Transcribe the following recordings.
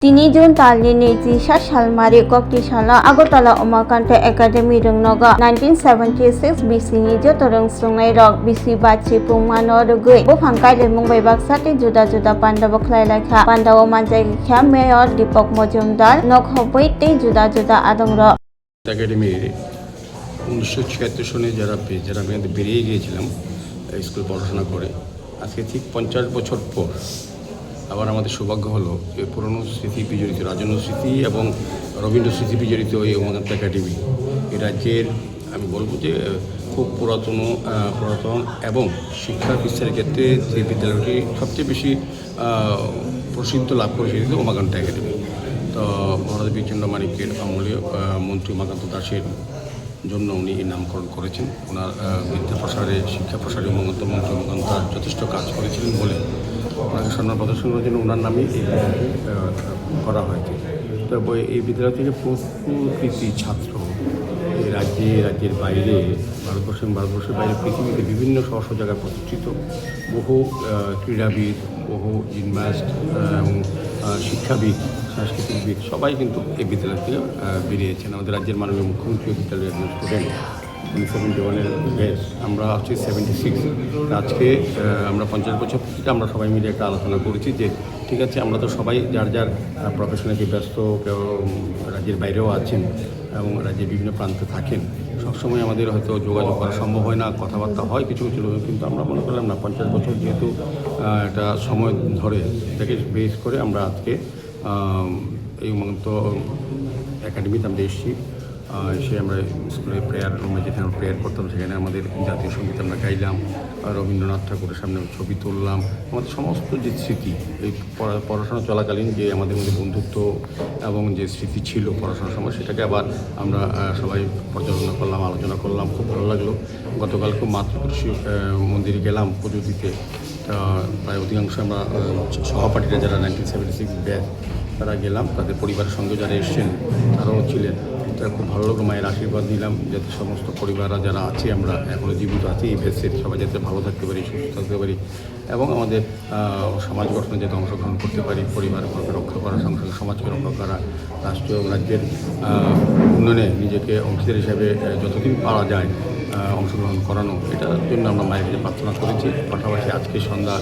3 June talni Nejisa Shalmari Koktishala Agotala Umakanta Academy Rungnoga 1976 BC ni jotorong sungai rok BC bachi pungmano rugui bufangkai lemung baibak sati juda-juda pandawa khlailakha pandawa manjai kha mayor Deepak Majumdar nokhoboi tei juda-juda adongro academy 1976 সনে যারা আমি বেরিয়ে গিয়েছিলাম school পড়াশোনা করে আজকে ঠিক 50 বছর পর আবার আমাদের সৌভাগ্য হলো যে পুরনো স্মৃতি বিজড়িত রাজন্য স্মৃতি এবং রবীন্দ্র স্মৃতি বিজড়িত এই উমাকান্ত একাডেমি এই রাজ্যের আমি বলবো যে খুব পুরাতন এবং শিক্ষা বিস্তারের ক্ষেত্রে যে বিদ্যালয়টি সবচেয়ে বেশি প্রসিদ্ধ লাভ করেছে উমাকান্ত একাডেমি। তো মহারাজা বীরচন্দ্র মানিক্যের আমলে মন্ত্রী উমাকান্ত দাসের জন্য উনি এই নামকরণ করেছেন। ওনার বিদ্যা প্রসারে শিক্ষা প্রসারে মন্ত্রী উমাকান্ত দাস যথেষ্ট কাজ করেছিলেন বলে ওনাকে সম্মান প্রদর্শনের জন্য ওনার নামে এই বিদ্যালয়টি করা হয়েছে। তবে এই বিদ্যালয় থেকে প্রচুর কৃতি ছাত্র এই রাজ্যের বাইরে ভারতবর্ষের বাইরে পৃথিবীতে বিভিন্ন শহর জায়গায় প্রতিষ্ঠিত বহু ক্রীড়াবিদ, বহু জিমন্যাস্ট এবং শিক্ষাবিদ, সাংস্কৃতিকবিদ সবাই কিন্তু এই বিদ্যালয় থেকে বেরিয়েছেন। আমাদের রাজ্যের মাননীয় মুখ্যমন্ত্রী বিদ্যালয়ের একজন স্টুডেন্ট 71-এর ব্যাচ, আমরা হচ্ছে 76। আজকে আমরা 50 বছর থেকে আমরা সবাই মিলে একটা আলোচনা করেছি যে ঠিক আছে, আমরা তো সবাই যার প্রফেশনে ব্যস্ত, কেউ রাজ্যের বাইরেও আছেন এবং রাজ্যের বিভিন্ন প্রান্তে থাকেন, সবসময় আমাদের হয়তো যোগাযোগ করা সম্ভব হয় না, কথাবার্তা হয় কিছু লোক, কিন্তু আমরা মনে করলাম না 50 বছর যেহেতু একটা সময় ধরে এটাকে বেস করে আমরা আজকে এই উমাকান্ত একাডেমিতে আমরা এসেছি। সে আমরা স্কুলে প্রেয়ার রুমে যেখানে প্রেয়ার করতাম সেখানে আমাদের জাতীয় সঙ্গীত আমরা গাইলাম, রবীন্দ্রনাথ ঠাকুরের সামনে ছবি তুললাম। আমাদের সমস্ত যে স্মৃতি এই পড়াশোনা চলাকালীন যে আমাদের মধ্যে বন্ধুত্ব এবং যে স্মৃতি ছিল পড়াশোনার সময়, সেটাকে আবার আমরা সবাই পর্যালোচনা করলাম, আলোচনা করলাম। খুব ভালো লাগলো। গতকাল খুব মাতৃপুরুষী মন্দিরে গেলাম পুজো দিতে। প্রায় অধিকাংশ আমরা সহপাঠীরা যারা 1976 ব্যাচ তারা গেলাম, তাদের পরিবারের সঙ্গে যারা এসছেন তারাও ছিলেন। তারা খুব ভালো লাগলো। মায়ের আশীর্বাদ নিলাম যাতে সমস্ত পরিবাররা যারা আছে, আমরা এখনও জীবিত আছি এই ভেসের, সবাই যাতে ভালো থাকতে পারি, সুস্থ থাকতে পারি এবং আমাদের সমাজ গঠনে যাতে অংশগ্রহণ করতে পারি, পরিবারকে রক্ষা করা, সঙ্গে সমাজকে রক্ষা করা, রাষ্ট্র এবং রাজ্যের উন্নয়নে নিজেকে অংশীদার হিসাবে যতদিন পারা যায় অংশগ্রহণ করানো, এটার জন্য আমরা মায়ের কাছে প্রার্থনা করেছি। পাশাপাশি আজকে সন্ধ্যা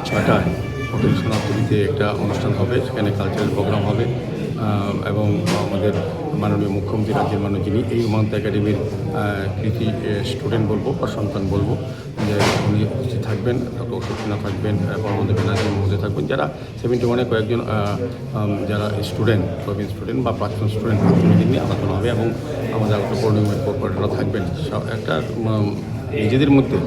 6টায় হোটেল সোনাপুরীতে একটা অনুষ্ঠান হবে, সেখানে কালচারাল প্রোগ্রাম হবে এবং আমাদের মাননীয় মুখ্যমন্ত্রী, রাজ্যের মাননীয় যিনি এই উমাকান্ত একাডেমির কৃতি স্টুডেন্ট বলবো বা সন্তান বলবো, যে উনি উপস্থিত থাকবেন, ডক্টর সত্যিনা থাকবেন, পরমদ ব্যানার্জির মধ্যে থাকবেন, যারা 71-এ কয়েকজন যারা স্টুডেন্ট, প্রবীণ স্টুডেন্ট বা প্রাক্তন স্টুডেন্ট নিয়ে আলোচনা হবে এবং আমাদের আলোচনা কর্পোরেটররা থাকবেন। একটা নিজেদের মধ্যে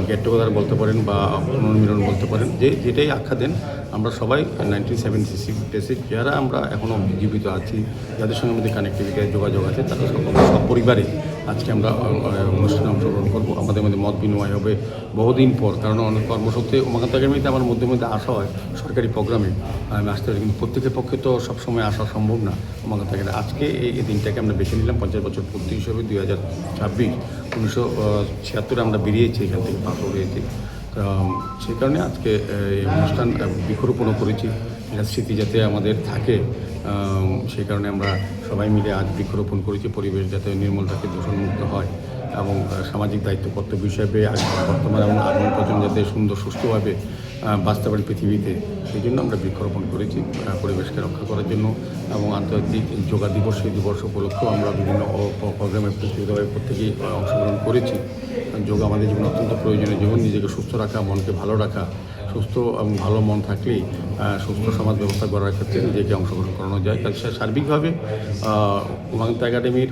গেট টুগেদার বলতে পারেন বা পুনর্মিলন বলতে পারেন, যে যেটাই আখ্যা দেন, আমরা সবাই 1976 বেসে যারা আমরা এখনও জীবিত আছি, যাদের সঙ্গে আমাদের কানেক্টিভিটি যোগাযোগ আছে, তারা সব পরিবারে আজকে আমরা অনুষ্ঠানে অংশগ্রহণ করবো। আমাদের মধ্যে মত বিনিময় হবে বহুদিন পর, কারণ অনেক কর্মসূত্রে উমাকান্ত একাডেমিতে আমার মধ্যে আসা হয় সরকারি প্রোগ্রামে আমি আসতে পারি, কিন্তু প্রত্যেকের পক্ষে তো সবসময় আসা সম্ভব না উমাকান্ত একাডেমি। আজকে এই দিনটাকে আমরা বেছে নিলাম 50 বছর পূর্তি হিসেবে। 2026 1976 আমরা বেরিয়েছি এখান থেকে, পাশ হয়েছি। সেই কারণে আজকে এই অনুষ্ঠান বৃক্ষরোপণও করেছি, এটা স্মৃতি যাতে আমাদের থাকে, সেই কারণে আমরা সবাই মিলে আজ বৃক্ষরোপণ করেছি। পরিবেশ যাতে নির্মল থাকে, দূষণমুক্ত হয় এবং সামাজিক দায়িত্ব কর্তব্য হিসাবে বর্তমান এবং আগামী পর্যন্ত যাতে সুন্দর সুস্থভাবে বাঁচতে পারি পৃথিবীতে, সেই জন্য আমরা বৃক্ষরোপণ করেছি পরিবেশকে রক্ষা করার জন্য। এবং আন্তর্জাতিক যোগা দিবস, সেই দিবস উপলক্ষেও আমরা বিভিন্ন প্রোগ্রামে প্রত্যেকেই অংশগ্রহণ করেছি। যোগা আমাদের জীবনে অত্যন্ত প্রয়োজনীয়। জীবন নিজেকে সুস্থ রাখা, মনকে ভালো রাখা, সুস্থ এবং ভালো মন থাকলেই সুস্থ সমাজ ব্যবস্থা গড়ার ক্ষেত্রে নিজেকে অংশগ্রহণ করানো যায়। কাজে সার্বিকভাবে উমাকান্ত একাডেমির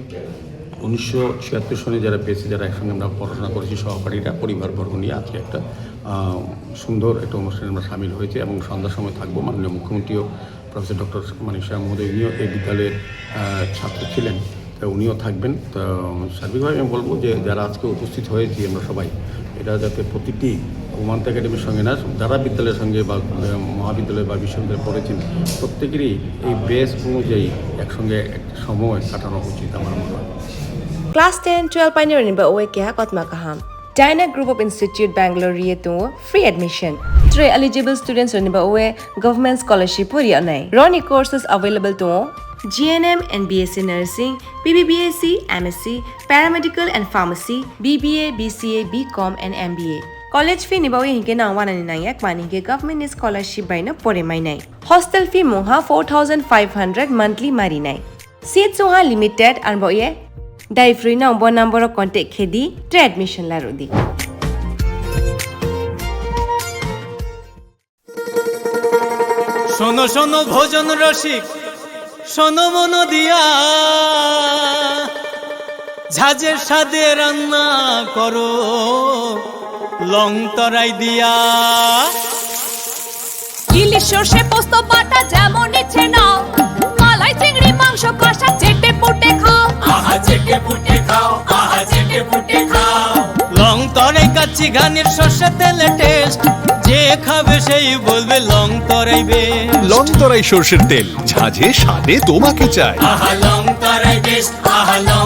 1976 সনে যারা পেয়েছে, যারা একসঙ্গে আমরা পড়াশোনা করেছি, সহপাঠীরা পরিবারবর্গ নিয়ে আজকে একটা সুন্দর একটা অনুষ্ঠানে আমরা সামিল হয়েছে এবং সন্ধ্যার সময় থাকবো। মাননীয় মুখ্যমন্ত্রীও প্রফেসর ডক্টর মানিক সাহা মহোদয়, উনিও এই বিদ্যালয়ের ছাত্র ছিলেন, তা উনিও থাকবেন। তো সার্বিকভাবে আমি বলবো যে যারা আজকে উপস্থিত হয়েছি আমরা সবাই, এটা যাতে প্রতিটি উমাকান্ত একাডেমির সঙ্গে না, যারা বিদ্যালয়ের সঙ্গে বা মহাবিদ্যালয় বা বিশ্ববিদ্যালয়ে পড়েছেন, প্রত্যেকেরই এই বেস অনুযায়ী একসঙ্গে একটা সময় কাটানো উচিত আমার মনে হয়। Class 10-12 pioneering ba oe kya kotma kaham. Dyna Group of Institute Bangalore Free admission. Three eligible students roniba uwe government scholarship puri anai. Roni courses available to GNM and BSc Nursing, BBBSc, MSc, Paramedical and Pharmacy, BBA, BCA, BCom and MBA. College fee nibawi hinke na 199 mani ke government scholarship by na pore mai nai. Hostel fee moha 4500 monthly mari nai. Seats soha limited and boye dai free na umbo number of contact khedi tre admission la rodi. শোনো শোনো ভোজন রসিক শোনো মন দিয়া ঝাঁঝের স্বাদে রান্না করো লং তরাই দিয়া ইলিশ সর্ষে পোস্ত বাটা যেমন ইচ্ছে নাও মালাই চিংড়ি মাংস কষা চেটে পুটে খাও আহা চেটে পুটে খাও আহা চেটে পুটে খাও লং তরাই কাচ্চি ঘানির সর্ষে তেলে টেস্ট যে খাবে সেই বলবে লং তরাইবে লং তরাই সর্ষের তেল ঝাঁঝে স্বাদে তোমাকে চাই আহা লং তরাই বেস্ট আহা লং